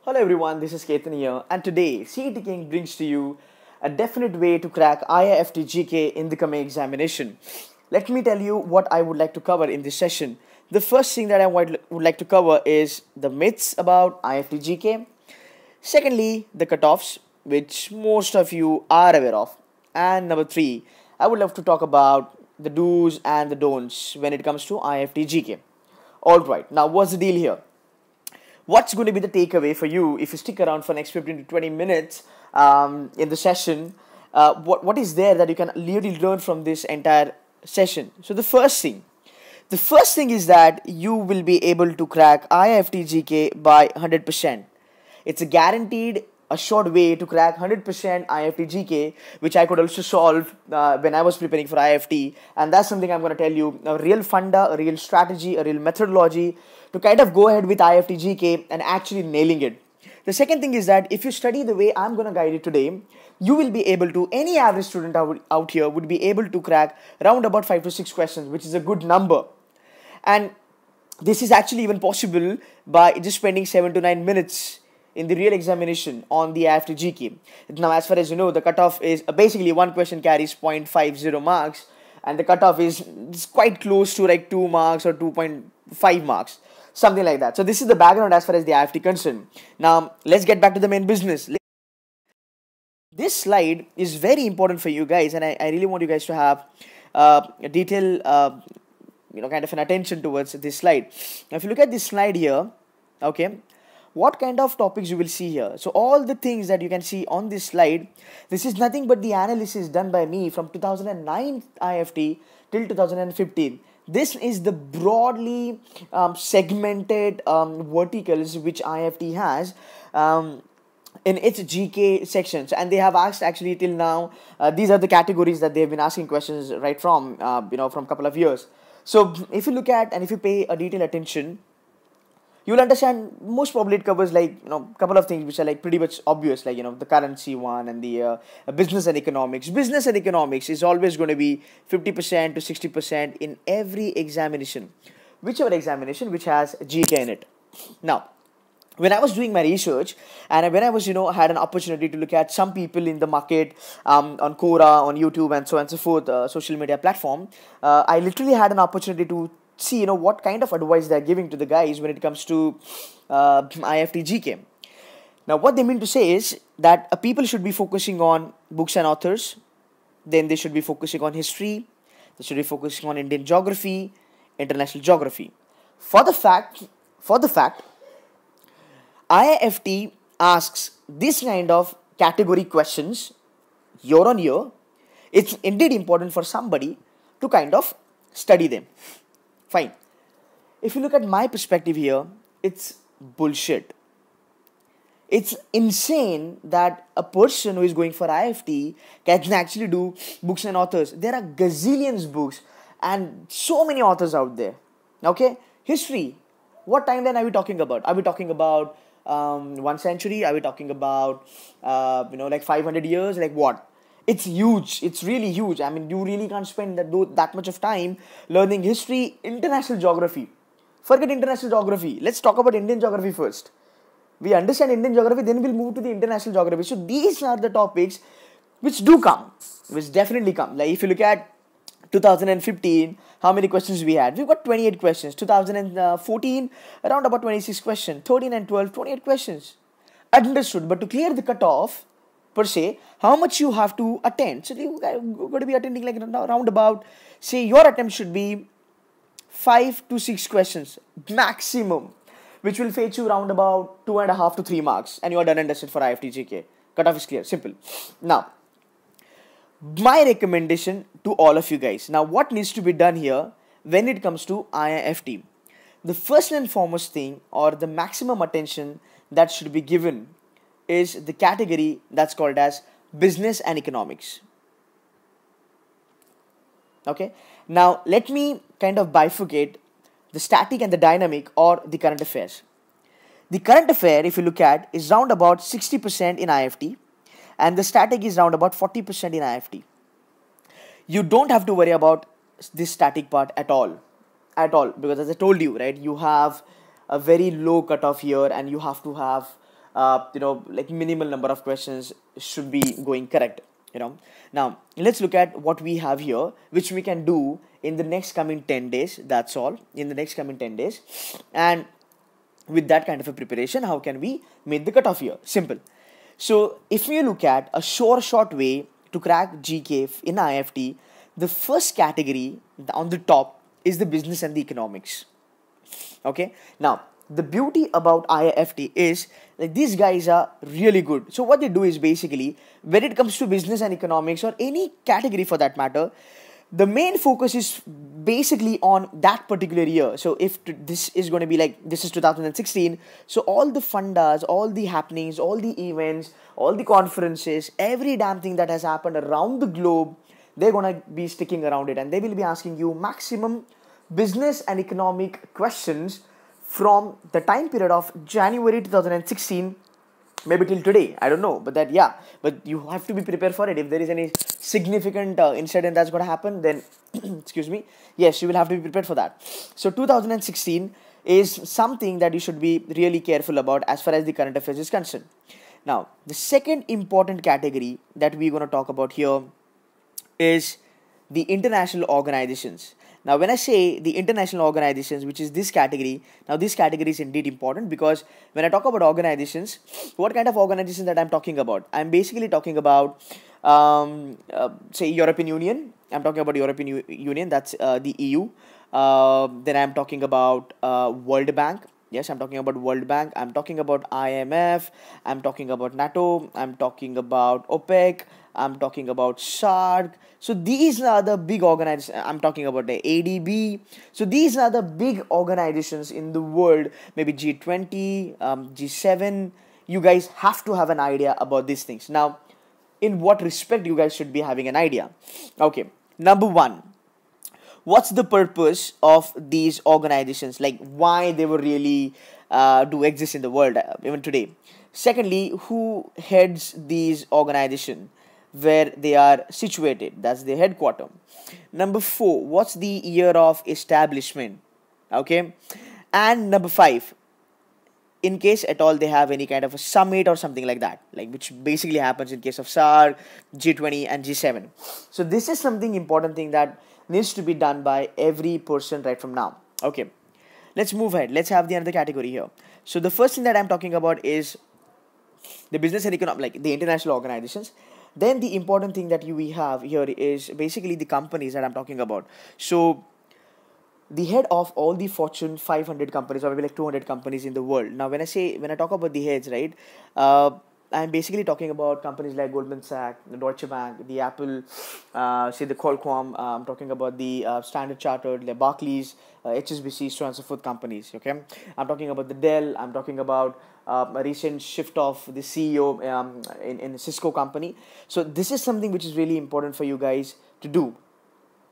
Hello everyone, this is Ketan here, and today Cetking brings to you a definite way to crack IIFT GK in the coming examination. Let me tell you what I would like to cover in this session. The first thing that I would like to cover is the myths about IIFT GK. Secondly, the cutoffs, which most of you are aware of. And number three, I would love to talk about the do's and the don'ts when it comes to IIFT GK. Alright, now what's the deal here? What's going to be the takeaway for you if you stick around for next 15 to 20 minutes in the session? What is there that you can really learn from this entire session? So the first thing is that you will be able to crack IIFT GK by 100%. It's a guaranteed, a short way to crack 100% IIFT GK, which I could also solve when I was preparing for IIFT. And that's something I'm going to tell you, a real funda, a real strategy, a real methodology to kind of go ahead with IIFT GK and actually nailing it. The second thing is that if you study the way I'm going to guide you today, you will be able to, any average student out here would be able to crack around about 5 to 6 questions, which is a good number. And this is actually even possible by just spending 7 to 9 minutes in the real examination on the IIFT GK. Now, as far as you know, the cutoff is basically one question carries 0.50 marks, and the cutoff is quite close to like 2 marks or 2.5 marks, something like that. So this is the background as far as the IIFT concerned. Now, let's get back to the main business. This slide is very important for you guys, and I really want you guys to have a detailed, kind of an attention towards this slide. Now, if you look at this slide here, okay, what kind of topics you will see here? So all the things that you can see on this slide, this is nothing but the analysis done by me from 2009 IIFT till 2015. This is the broadly segmented verticals which IIFT has in its GK sections, and they have asked actually till now. These are the categories that they have been asking questions right from from a couple of years. So if you look at and if you pay a detailed attention, you will understand most probably it covers like a couple of things which are like pretty much obvious, like the currency one and the business and economics. Business and economics is always going to be 50% to 60% in every examination, whichever examination which has GK in it. Now, when I was doing my research and when I was had an opportunity to look at some people in the market on Quora, on YouTube, and so on and so forth, social media platform, I literally had an opportunity to see what kind of advice they're giving to the guys when it comes to IIFT GK. Now, what they mean to say is that people should be focusing on books and authors, then they should be focusing on history, they should be focusing on Indian geography, international geography. For the fact IIFT asks this kind of category questions year on year, it's indeed important for somebody to kind of study them. Fine. If you look at my perspective here, it's bullshit. It's insane that a person who is going for IIFT can actually do books and authors. There are gazillions books and so many authors out there. Okay? History. What timeline are we talking about? Are we talking about 1 century? Are we talking about like 500 years? Like what? It's huge. It's really huge. I mean, you really can't spend that much of time learning history, international geography. Forget international geography. Let's talk about Indian geography first. We understand Indian geography, then we'll move to the international geography. So these are the topics which definitely come. Like if you look at 2015, how many questions we had? We've got 28 questions. 2014, around about 26 questions. 13 and 12, 28 questions. Understood. But to clear the cutoff, per se, how much you have to attend. So you're going to be attending like around about, say your attempt should be 5 to 6 questions maximum, which will fetch you around about 2.5 to 3 marks, and you are done and dusted for IIFT GK. Cutoff is clear, simple. Now, my recommendation to all of you guys. Now, what needs to be done here when it comes to IIFT? The first and foremost thing, or the maximum attention that should be given, is the category that's called as business and economics. Okay. Now, let me kind of bifurcate the static and the dynamic, or the current affairs. The current affair, if you look at, is round about 60% in IIFT, and the static is round about 40% in IIFT. You don't have to worry about this static part at all, because as I told you, right, you have a very low cutoff here, and you have to have like minimal number of questions should be going correct. Now let's look at what we have here, which we can do in the next coming 10 days. That's all, in the next coming 10 days. And with that kind of a preparation, how can we make the cutoff here? Simple. So if you look at a short way to crack GK in IIFT, the first category on the top is the business and the economics. Okay, now the beauty about IIFT is like these guys are really good. So what they do is basically, when it comes to business and economics or any category for that matter, the main focus is basically on that particular year. So if this is going to be like, this is 2016, so all the fundas, all the happenings, all the events, all the conferences, every damn thing that has happened around the globe, they're going to be sticking around it, and they will be asking you maximum business and economic questions from the time period of January 2016 maybe till today. I don't know, but that, yeah, but you have to be prepared for it. If there is any significant incident that's going to happen, then excuse me, yes, you will have to be prepared for that. So 2016 is something that you should be really careful about as far as the current affairs is concerned. Now the second important category that we're going to talk about here is the international organizations. Now when I say the international organizations, which is this category, now this category is indeed important, because when I talk about organizations, what kind of organizations that I'm talking about? I'm basically talking about say European Union. I'm talking about European Union, that's the EU. Then I'm talking about World Bank. Yes, I'm talking about World Bank. I'm talking about IMF. I'm talking about NATO. I'm talking about OPEC. I'm talking about SARC. So these are the big organizations. I'm talking about the ADB. So these are the big organizations in the world, maybe G20, G7. You guys have to have an idea about these things. Now, in what respect you guys should be having an idea? Okay, number one, what's the purpose of these organizations? Like why they were really do exist in the world even today. Secondly, who heads these organizations, where they are situated, that's the headquarter. Number 4, what's the year of establishment? Okay, and number 5, in case at all they have any kind of a summit or something like that, like which basically happens in case of SARC, G20 and G7. So this is something important thing that needs to be done by every person right from now. Okay, let's move ahead. Let's have the another category here. So the first thing that I'm talking about is the business and economic, like the international organizations. Then the important thing that we have here is basically the companies that I'm talking about. So the head of all the Fortune 500 companies, or maybe like 200 companies in the world. Now when I talk about the heads, right, I'm basically talking about companies like Goldman Sachs, the Deutsche Bank, the Apple, say the Qualcomm. I'm talking about the Standard Chartered, the Barclays, HSBC, so on and so forth companies. Okay, I'm talking about the Dell. I'm talking about a recent shift of the CEO in Cisco company. So this is something which is really important for you guys to do.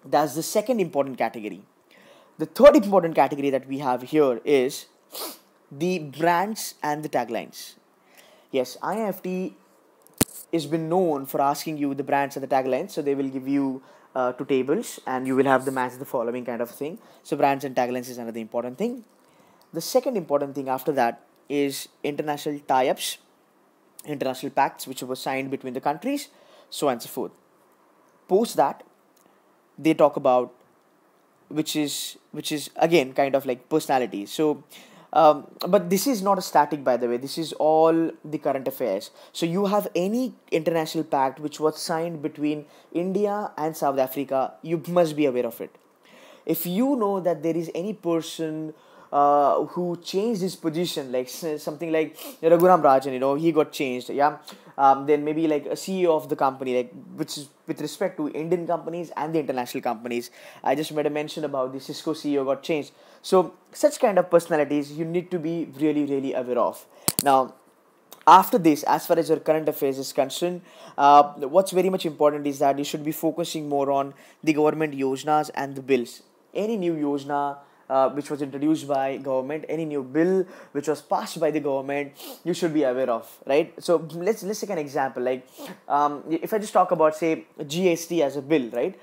That's the second important category. The third important category that we have here is the brands and the taglines. Yes, IIFT has been known for asking you the brands and the taglines. So they will give you two tables and you will have the match the following kind of thing. So brands and taglines is another important thing. The second important thing after that is international tie-ups, international pacts which were signed between the countries, so on and so forth. Post that, they talk about which is again kind of like personality. So but this is not a static, by the way, this is all the current affairs. So you have any international pact which was signed between India and South Africa, you must be aware of it. If you know that there is any person who changed his position, like something like Raghuram Rajan, he got changed, yeah. Then maybe like a CEO of the company, like which is with respect to Indian companies and the international companies. I just made a mention about the Cisco CEO got changed. So such kind of personalities you need to be really, really aware of. Now, after this, as far as your current affairs is concerned, what's very much important is that you should be focusing more on the government yojnas and the bills. Any new yojna which was introduced by government, any new bill which was passed by the government, you should be aware of, right? So let's take an example, like if I just talk about, say, GST as a bill, right?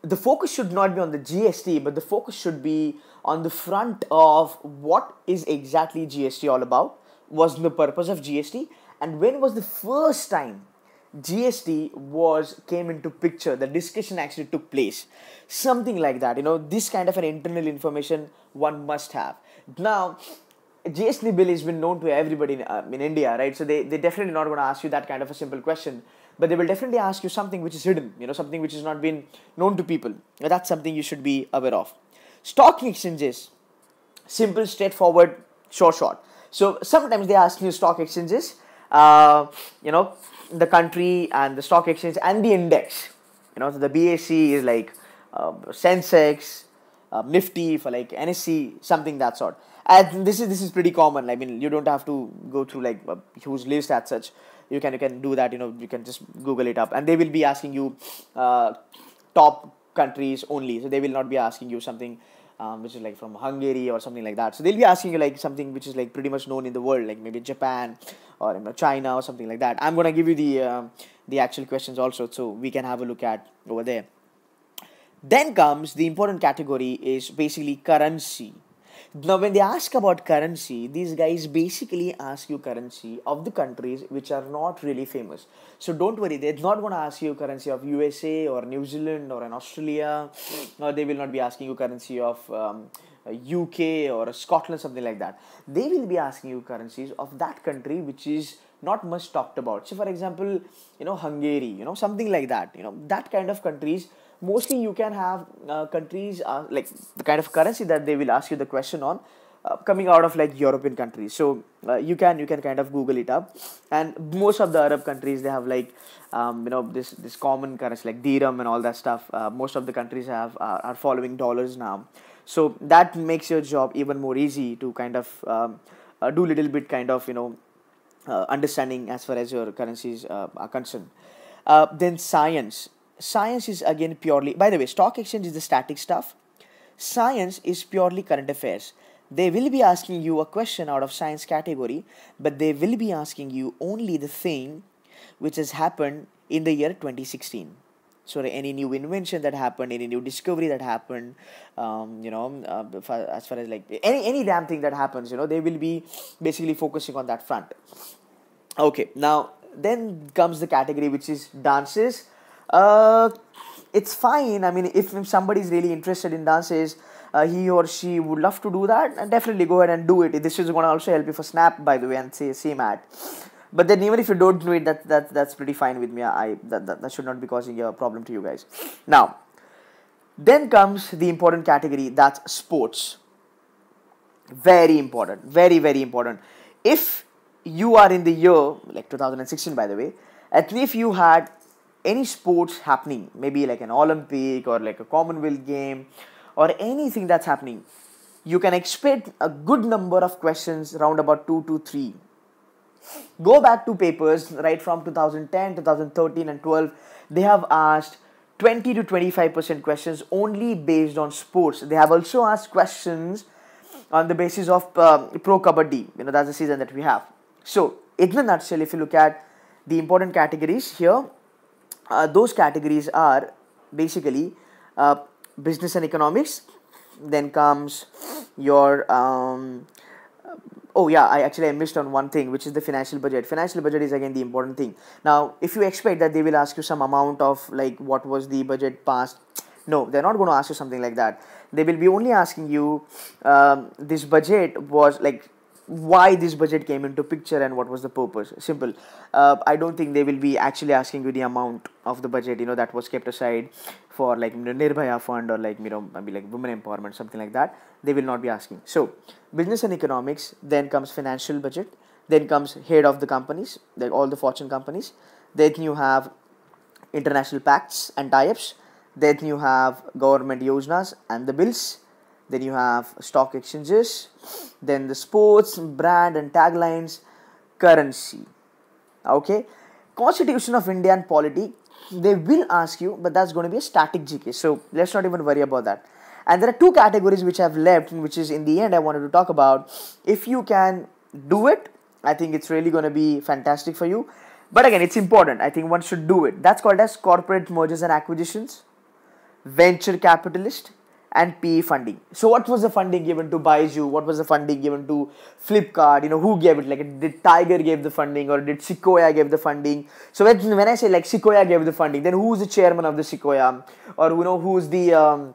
The focus should not be on the GST, but the focus should be on the front of what is exactly GST all about, was the purpose of GST, and when was the first time GST came into picture, the discussion actually took place, something like that. This kind of an internal information one must have. Now, GST bill has been known to everybody in India, right? So they definitely not going to ask you that kind of a simple question, but they will definitely ask you something which is hidden, something which has not been known to people. That's something you should be aware of. Stock exchanges, simple, straightforward, short. So sometimes they ask you stock exchanges, the country and the stock exchange and the index. So the BAC is like Sensex, Nifty for like NSE, something that sort. And this is pretty common. I mean, you don't have to go through like a huge list as such. You can do that. You can just Google it up, and they will be asking you top countries only. So they will not be asking you something which is like from Hungary or something like that. So they'll be asking you like something which is like pretty much known in the world, like maybe Japan or China or something like that. I'm gonna give you the actual questions also, so we can have a look at over there. Then comes the important category is basically currency. Now, when they ask about currency, these guys basically ask you currency of the countries which are not really famous. So don't worry, they're not going to ask you currency of USA or New Zealand or an Australia, or they will not be asking you currency of UK or Scotland, something like that. They will be asking you currencies of that country which is not much talked about. So, for example, Hungary, something like that. That kind of countries. Mostly you can have countries like the kind of currency that they will ask you the question on coming out of like European countries. So you can kind of Google it up, and most of the Arab countries, they have like this common currency like dirham and all that stuff. Most of the countries are following dollars now, so that makes your job even more easy to kind of do little bit kind of understanding as far as your currencies are concerned. Then Science is again purely, by the way, stock exchange is the static stuff. Science is purely current affairs. They will be asking you a question out of science category, but they will be asking you only the thing which has happened in the year 2016. So any new invention that happened, any new discovery that happened, as far as like any damn thing that happens, they will be basically focusing on that front. Okay, now then comes the category which is dances. It's fine. I mean, if somebody is really interested in dances, he or she would love to do that, and definitely go ahead and do it. This is going to also help you for Snap, by the way, and say CMAT. But then even if you don't do it, that's pretty fine with me. That should not be causing a problem to you guys. Now, then comes the important category, that's sports. Very important, very, very important. If you are in the year like 2016, by the way, at least if you had any sports happening, maybe like an Olympic or like a Commonwealth game or anything that's happening, you can expect a good number of questions, around about 2 to 3. Go back to papers right from 2010, 2013 and 12. They have asked 20 to 25% questions only based on sports. They have also asked questions on the basis of Pro Kabaddi. That's the season that we have. So in a nutshell, if you look at the important categories here, those categories are basically business and economics. Then comes your I missed on one thing, which is the financial budget. Financial budget is again the important thing. Now, if you expect that they will ask you some amount of like what was the budget passed, no, they're not going to ask you something like that. They will be only asking you this budget was like why this budget came into picture and what was the purpose. Simple. I don't think they will be actually asking you the amount of the budget that was kept aside for like Nirbhaya fund or like maybe like women empowerment, something like that. They will not be asking. So business and economics, then comes financial budget, then comes head of the companies, like all the fortune companies. Then you have international pacts and tie-ups. Then you have government yojanas and the bills. Then you have stock exchanges, then the sports, brand and taglines, currency. Okay, Constitution of India and polity, they will ask you, but that's going to be a static GK. So let's not even worry about that. And there are two categories which I've left, which is in the end I wanted to talk about. If you can do it, I think it's really going to be fantastic for you. But again, it's important. I think one should do it. That's called as corporate mergers and acquisitions, venture capitalist, and PE funding. So what was the funding given to Baiju? What was the funding given to Flipkart? You know, who gave it? Like, did Tiger give the funding, or did Sequoia give the funding? So when I say like Sequoia gave the funding, then who's the chairman of the Sequoia, or you know, who's the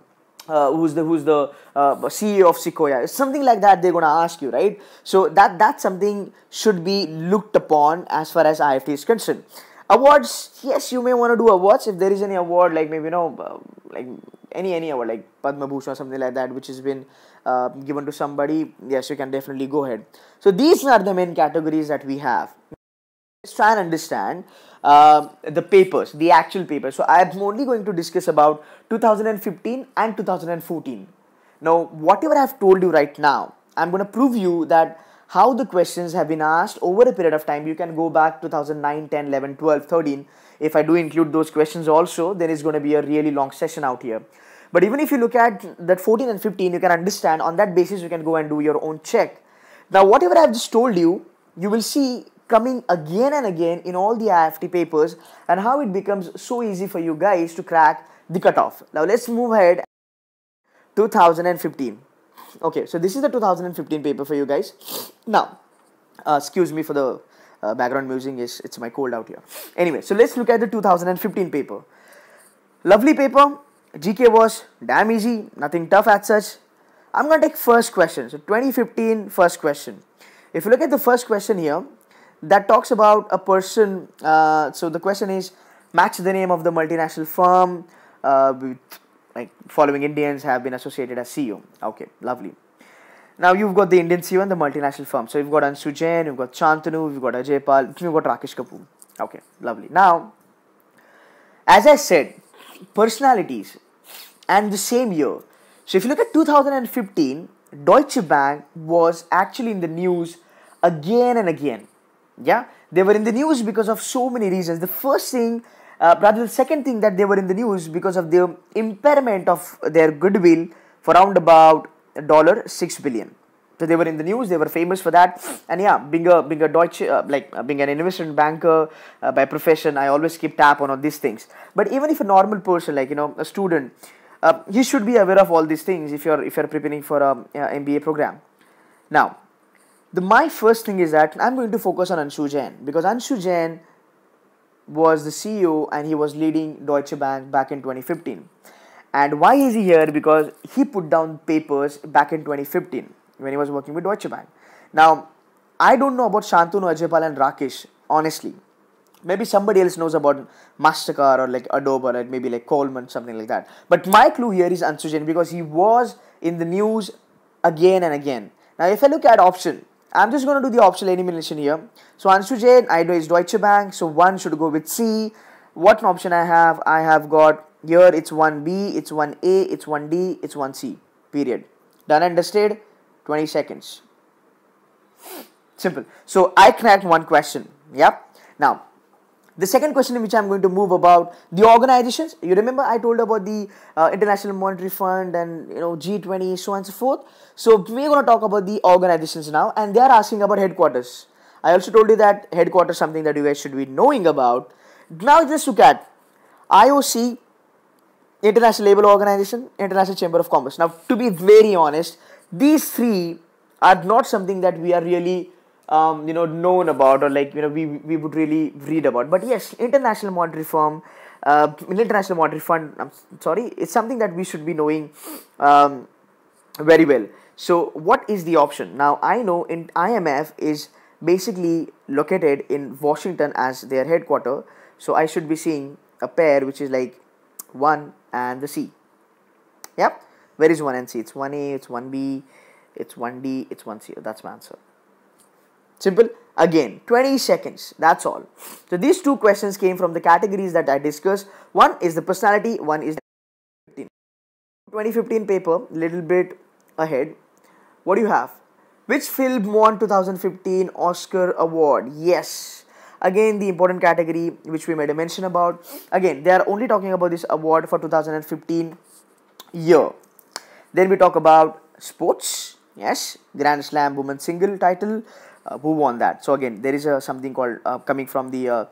CEO of Sequoia? Something like that they're gonna ask you, right? So that's something should be looked upon as far as IIFT is concerned. Awards, yes, you may want to do awards if there is any award, like maybe like any award like Padma Bhushan or something like that, which has been given to somebody. Yes, you can definitely go ahead. So these are the main categories that we have. Let's try and understand the papers, the actual papers. So I'm only going to discuss about 2015 and 2014. Now, whatever I've told you right now, I'm going to prove you that how the questions have been asked over a period of time. You can go back 2009, 10, 11, 12, 13. If I do include those questions also, then it's going to be a really long session out here. But even if you look at that 14 and 15, you can understand. On that basis, you can go and do your own check. Now, whatever I've just told you, you will see coming again and again in all the IIFT papers, and how it becomes so easy for you guys to crack the cutoff. Now, let's move ahead. 2015. Okay, so this is the 2015 paper for you guys. Now, excuse me for the background music, it's my cold out here. Anyway, so let's look at the 2015 paper. Lovely paper. GK was damn easy, nothing tough as such. I'm going to take first question. So 2015 first question. If you look at the first question here, that talks about a person. So the question is, match the name of the multinational firm with like following Indians have been associated as CEO. Okay, lovely. Now you've got the Indian CEO and the multinational firm. So you've got Anshu Jain, you've got Shantanu, you've got Ajay Pal, you've got Rakesh Kapoor. Okay, lovely. Now, as I said, personalities and the same year. So if you look at 2015, Deutsche Bank was actually in the news again and again. Yeah, they were in the news because of so many reasons. The first thing, the second thing, that they were in the news because of the impairment of their goodwill for around about $6 billion. So they were in the news, they were famous for that. And yeah, being a Deutsche, being an investment banker by profession, I always keep tab on all these things. But even if a normal person, like, you know, a student, he should be aware of all these things if you're preparing for a MBA program. Now, my first thing is that I'm going to focus on Anshu Jain, because Anshu Jain was the CEO and he was leading Deutsche Bank back in 2015. And why is he here? Because he put down papers back in 2015 when he was working with Deutsche Bank. Now, I don't know about Shantanu, Ajaypal and Rakesh, honestly. Maybe somebody else knows about MasterCard or like Adobe or maybe like Coleman, something like that. But my clue here is Anshu Jain, because he was in the news again and again. Now, if I look at option, I'm just going to do the optional elimination here. So Anshu Jain, I know is Deutsche Bank, so one should go with C. What option I have? I have got here, it's 1B, it's 1A, it's 1D, it's 1C, period. Done and understood? 20 seconds. Simple. So I cracked one question. Yep. Now, the second question in which I'm going to move about the organizations. You remember I told about the International Monetary Fund and, you know, G20, so on and so forth. So we're going to talk about the organizations now, and they are asking about headquarters. I also told you that headquarters is something that you guys should be knowing about. Now just look at IOC, International Labour Organization, International Chamber of Commerce. Now, to be very honest, these three are not something that we are really known about, or like, you know, we would really read about. But yes, International Monetary Fund, it's something that we should be knowing very well. So what is the option? Now, I know in IMF is basically located in Washington as their headquarters. So I should be seeing a pair which is like 1 and the C. Yep. Where is 1 and C? It's 1A, it's 1B, it's 1D, it's 1C. That's my answer. Simple. Again, 20 seconds. That's all. So these two questions came from the categories that I discussed. One is the personality, one is the 2015 paper, little bit ahead. What do you have? Which film won 2015 Oscar award? Yes. Again, the important category which we made a mention about. Again, they are only talking about this award for 2015 year. Then we talk about sports. Yes, Grand Slam women's single title. Who won that? So again, there is something called coming from the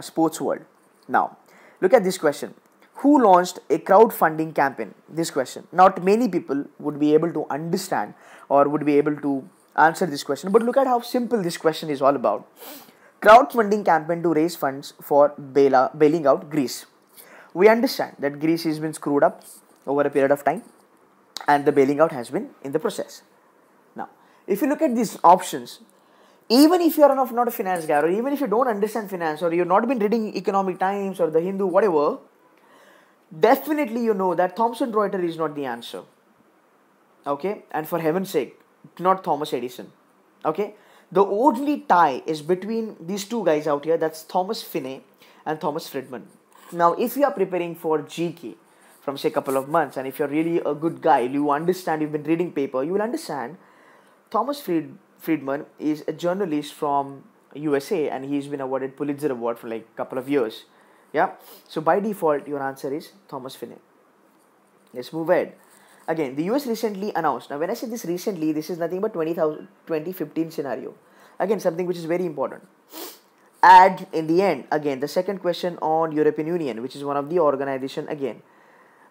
sports world. Now, look at this question. Who launched a crowdfunding campaign? This question. Not many people would be able to understand or would be able to answer this question, but look at how simple this question is all about. Crowdfunding campaign to raise funds for bailing out Greece. We understand that Greece has been screwed up over a period of time and the bailing out has been in the process. Now, if you look at these options, even if you are not a finance guy, or even if you don't understand finance, or you've not been reading Economic Times or the Hindu, whatever, definitely you know that Thomson Reuters is not the answer. Okay, and for heaven's sake, not Thomas Edison. Okay, the only tie is between these two guys out here, that's Thomas Finney and Thomas Friedman. Now, if you are preparing for GK from say a couple of months, and if you're really a good guy, you understand, you've been reading paper, you will understand Thomas Friedman is a journalist from USA and he's been awarded Pulitzer Award for like a couple of years. Yeah, so by default your answer is Thomas Finney. Let's move ahead. Again, the US recently announced. Now when I say this recently, this is nothing but 2015 scenario. Again, something which is very important. And in the end, again, the second question on European Union, which is one of the organization again.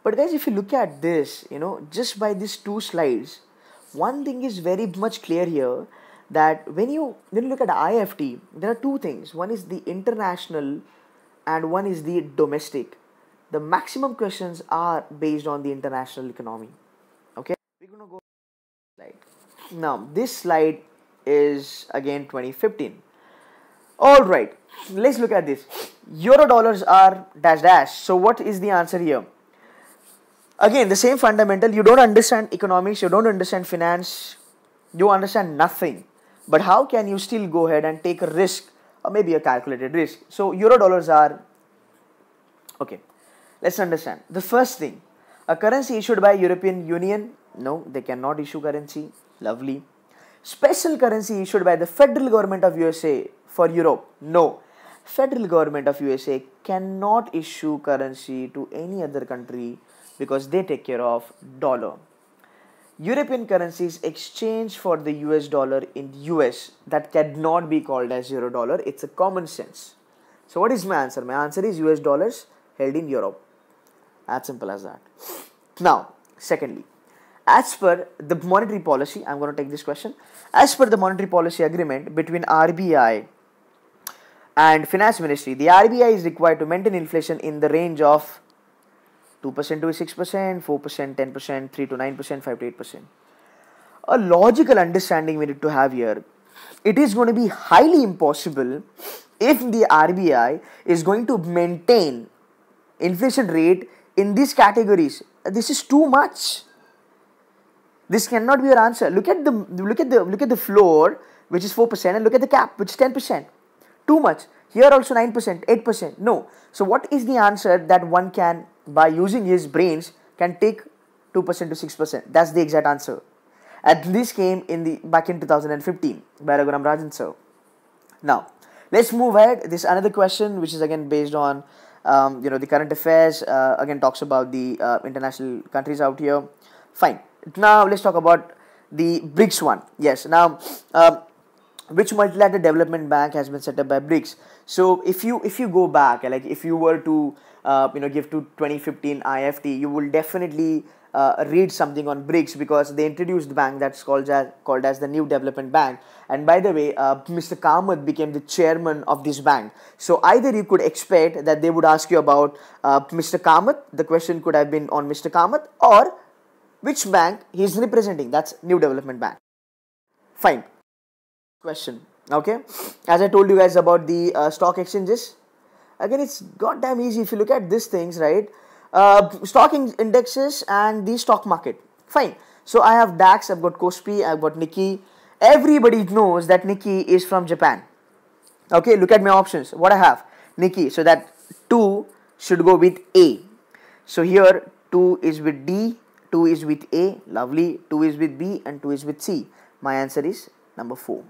But guys, if you look at this, just by these two slides, one thing is very much clear here, that when you look at IIFT, there are two things. One is the international and one is the domestic. The maximum questions are based on the international economy. Okay, we're gonna go slide. Now this slide is again 2015. All right, let's look at this. Euro dollars are dash dash. So what is the answer here? Again, the same fundamental. You don't understand economics, you don't understand finance, you understand nothing. But how can you still go ahead and take a risk, or maybe a calculated risk? So euro dollars are, okay, let's understand. The first thing, a currency issued by European Union, no, they cannot issue currency, lovely. Special currency issued by the federal government of USA for Europe, no. Federal government of USA cannot issue currency to any other country because they take care of dollar. European currencies exchange for the US dollar in US, that cannot be called as euro dollar. It's a common sense. So what is my answer? My answer is US dollars held in Europe. As simple as that. Now, secondly, as per the monetary policy, I'm going to take this question. As per the monetary policy agreement between RBI and Finance Ministry, the RBI is required to maintain inflation in the range of 2% to 6%, 4%, 10%, 3 to 9%, 5 to 8%. A logical understanding we need to have here. It is going to be highly impossible if the RBI is going to maintain inflation rate in these categories. This is too much. This cannot be your answer. Look at the floor, which is 4%, and look at the cap, which is 10%. Too much. Here also 9%, 8%. No. So what is the answer that one can, by using his brains, can take 2% to 6%? That's the exact answer. And this came back in 2015 by Raghuram Rajan sir. Now, let's move ahead. This is another question which is again based on the current affairs. Again talks about the international countries out here. Fine. Now let's talk about the BRICS one. Yes. Now, which multilateral development bank has been set up by BRICS? So if you go back, like if you were to give to 2015 IIFT, you will definitely read something on BRICS, because they introduced the bank that's called as the New Development Bank. And by the way, Mr. Kamath became the chairman of this bank. So either you could expect that they would ask you about Mr. Kamath, the question could have been on Mr. Kamath, or which bank he is representing, that's New Development Bank. Fine. Question. Okay, as I told you guys about the stock exchanges, again it's goddamn easy. If you look at these things, right, stock indexes and the stock market. Fine. So I have DAX, I've got Kospi, I've got Nikkei. Everybody knows that Nikkei is from Japan. Okay, look at my options. What I have? Nikkei. So that 2 should go with A. So here 2 is with D, 2 is with A, lovely, 2 is with B, and 2 is with C. My answer is number 4.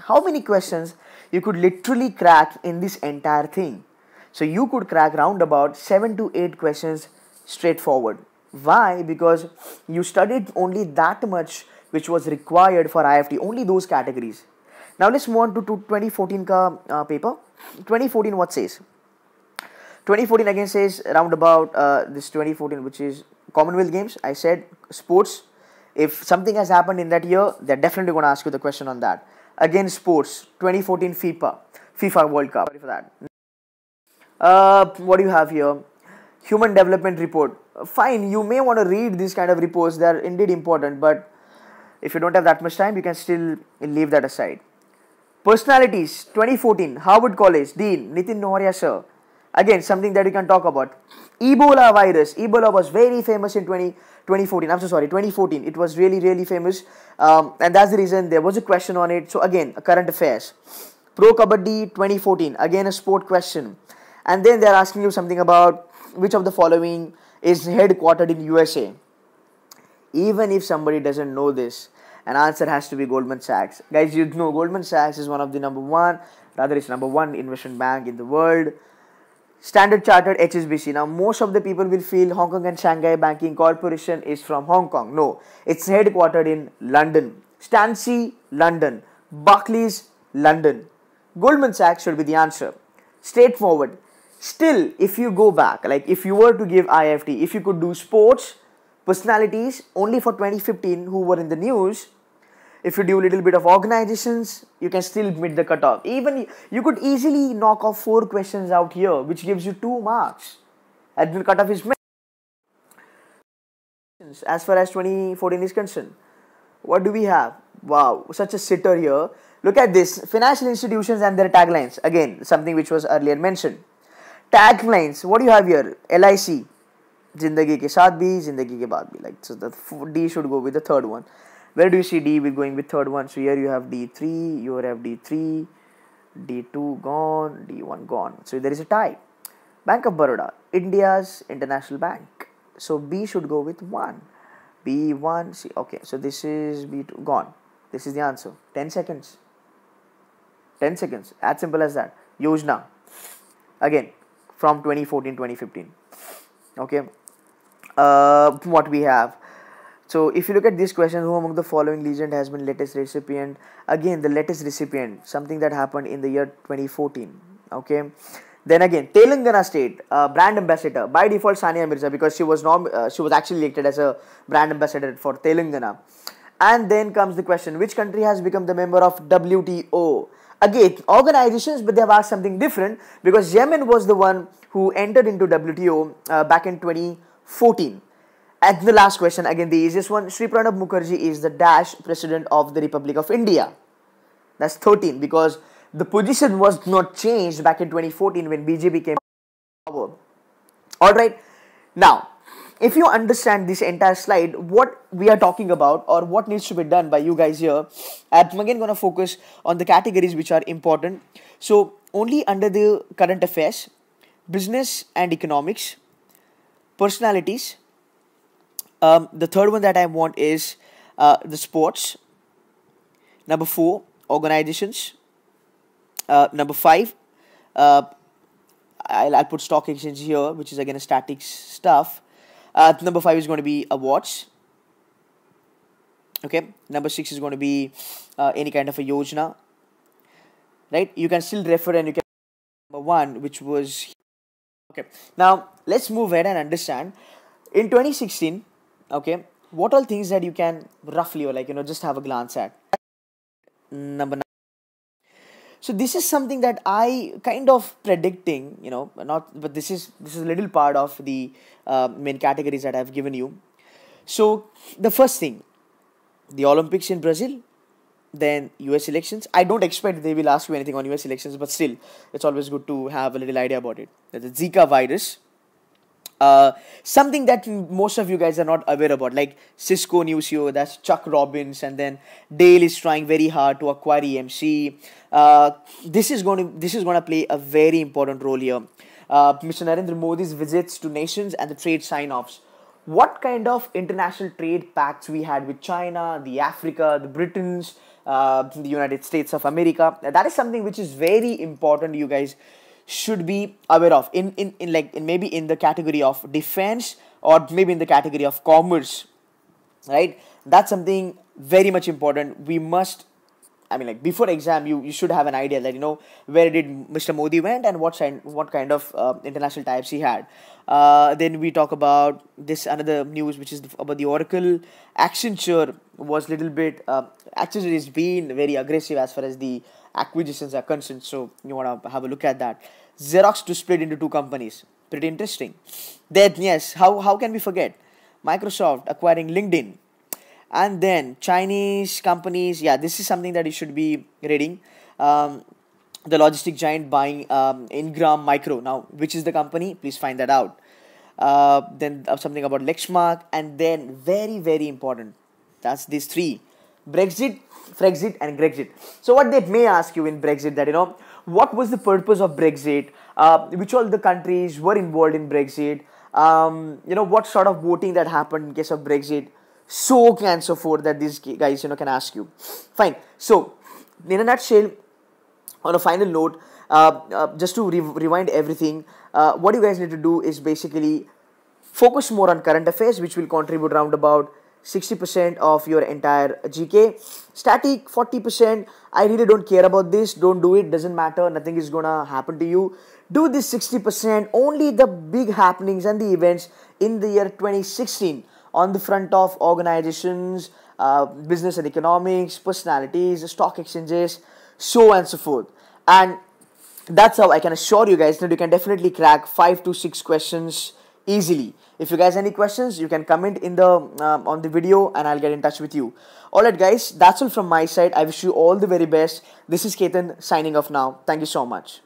How many questions you could literally crack in this entire thing? So you could crack round about 7 to 8 questions straightforward. Why? Because you studied only that much which was required for IIFT, only those categories. Now let's move on to 2014 ka paper. 2014 what says? 2014 again says around about this 2014, which is Commonwealth Games. I said sports. If something has happened in that year, they're definitely going to ask you the question on that. Again, sports. 2014 FIFA World Cup. Sorry for that. What do you have here? Human Development Report. Fine, you may want to read these kind of reports. They are indeed important, but if you don't have that much time, you can still leave that aside. Personalities. 2014 Harvard College Dean Nitin Nohria sir. Again, something that you can talk about. Ebola virus. Ebola was very famous in 2014. I'm so sorry, 2014. It was really, really famous. And that's the reason there was a question on it. So again, current affairs. Pro Kabaddi 2014. Again, a sport question. And then they're asking you something about which of the following is headquartered in USA. Even if somebody doesn't know this, an answer has to be Goldman Sachs. Guys, you know Goldman Sachs is one of the number one investment bank in the world. Standard Chartered, HSBC. Now, most of the people will feel Hong Kong and Shanghai Banking Corporation is from Hong Kong. No, it's headquartered in London. Stancy, London. Barclays, London. Goldman Sachs should be the answer. Straightforward. Still, if you go back, like if you were to give IIFT, if you could do sports, personalities only for 2015 who were in the news, if you do a little bit of organizations, you can still meet the cutoff. Even you could easily knock off 4 questions out here, which gives you 2 marks. And the cutoff is met. As far as 2014 is concerned, what do we have? Wow, such a sitter here. Look at this. Financial institutions and their taglines. Again, something which was earlier mentioned. Taglines. What do you have here? LIC. Zindagi ke saath bhi, zindagi ke baad bhi. Like, so the D should go with the third one. Where do you see D with going with third one? So here you have D3, you have D3, D2 gone, D1 gone. So there is a tie. Bank of Baroda, India's international bank. So B should go with 1. B1, C. Okay, so this is B2 gone. This is the answer. 10 seconds. 10 seconds. As simple as that. Yojana. Again, from 2014-2015. Okay. What we have. So if you look at this question, who among the following legend has been latest recipient? Again, the latest recipient, something that happened in the year 2014. Okay. Then again, Telangana State brand ambassador by default Sania Mirza, because she was actually elected as a brand ambassador for Telangana. And then comes the question, which country has become the member of WTO? Again, organizations, but they have asked something different, because Yemen was the one who entered into WTO back in 2014. And the last question, again the easiest one, Sri Pranab Mukherjee is the dash president of the Republic of India. That's 13, because the position was not changed back in 2014 when BJP came to power. Alright, now if you understand this entire slide, what we are talking about or what needs to be done by you guys here, I'm again going to focus on the categories which are important. So only under the current affairs, business and economics, personalities. The third one that I want is the sports. Number 4, organizations. Number 5, I'll put stock exchange here, which is again a static stuff. Number 5 is going to be awards. Okay. Number 6 is going to be any kind of a yojana. Right. You can still refer and you can number 1, which was okay. Now let's move ahead and understand. In 2016. Okay, what all things that you can roughly or just have a glance at? Number 9. So this is something that I kind of predicting, but this is a little part of the main categories that I've given you. So the first thing, the Olympics in Brazil, then US elections. I don't expect they will ask you anything on US elections, but still, it's always good to have a little idea about it. The Zika virus. Something that most of you guys are not aware about, like Cisco News here, that's Chuck Robbins, and then Dale is trying very hard to acquire EMC. This is going to play a very important role here. Mr. Narendra Modi's visits to nations and the trade sign-offs. What kind of international trade pacts we had with China, the Africa, the Britons, the United States of America? That is something which is very important. You guys should be aware of in maybe in the category of defense or maybe in the category of commerce, right? That's something very much important. We must I mean, like before exam, you should have an idea that where did Mr. Modi went and what kind of international types he had. Then we talk about this another news, which is about the Oracle. Accenture was little bit Accenture is being very aggressive as far as the acquisitions are concerned. So you want to have a look at that. Xerox to split into two companies. Pretty interesting. Then yes, how can we forget Microsoft acquiring LinkedIn? And then Chinese companies, yeah, this is something that you should be reading. The logistic giant buying Ingram Micro. Now, which is the company? Please find that out. Then something about Lexmark, and then very, very important. That's these three: Brexit, Frexit, and Grexit. So what they may ask you in Brexit, that what was the purpose of Brexit? Which all the countries were involved in Brexit? What sort of voting that happened in case of Brexit? So on and so forth, that these guys can ask you. Fine. So in a nutshell, on a final note, just to rewind everything, what you guys need to do is basically focus more on current affairs, which will contribute around about 60% of your entire GK. Static 40%. I really don't care about this. Don't do it. Doesn't matter. Nothing is gonna happen to you. Do this 60%. Only the big happenings and the events in the year 2016 on the front of organizations, business and economics, personalities, stock exchanges, so on and so forth. And that's how I can assure you guys that you can definitely crack 5 to 6 questions easily. If you guys have any questions, you can comment in the on the video, and I'll get in touch with you. Alright guys, that's all from my side. I wish you all the very best. This is Ketan signing off now. Thank you so much.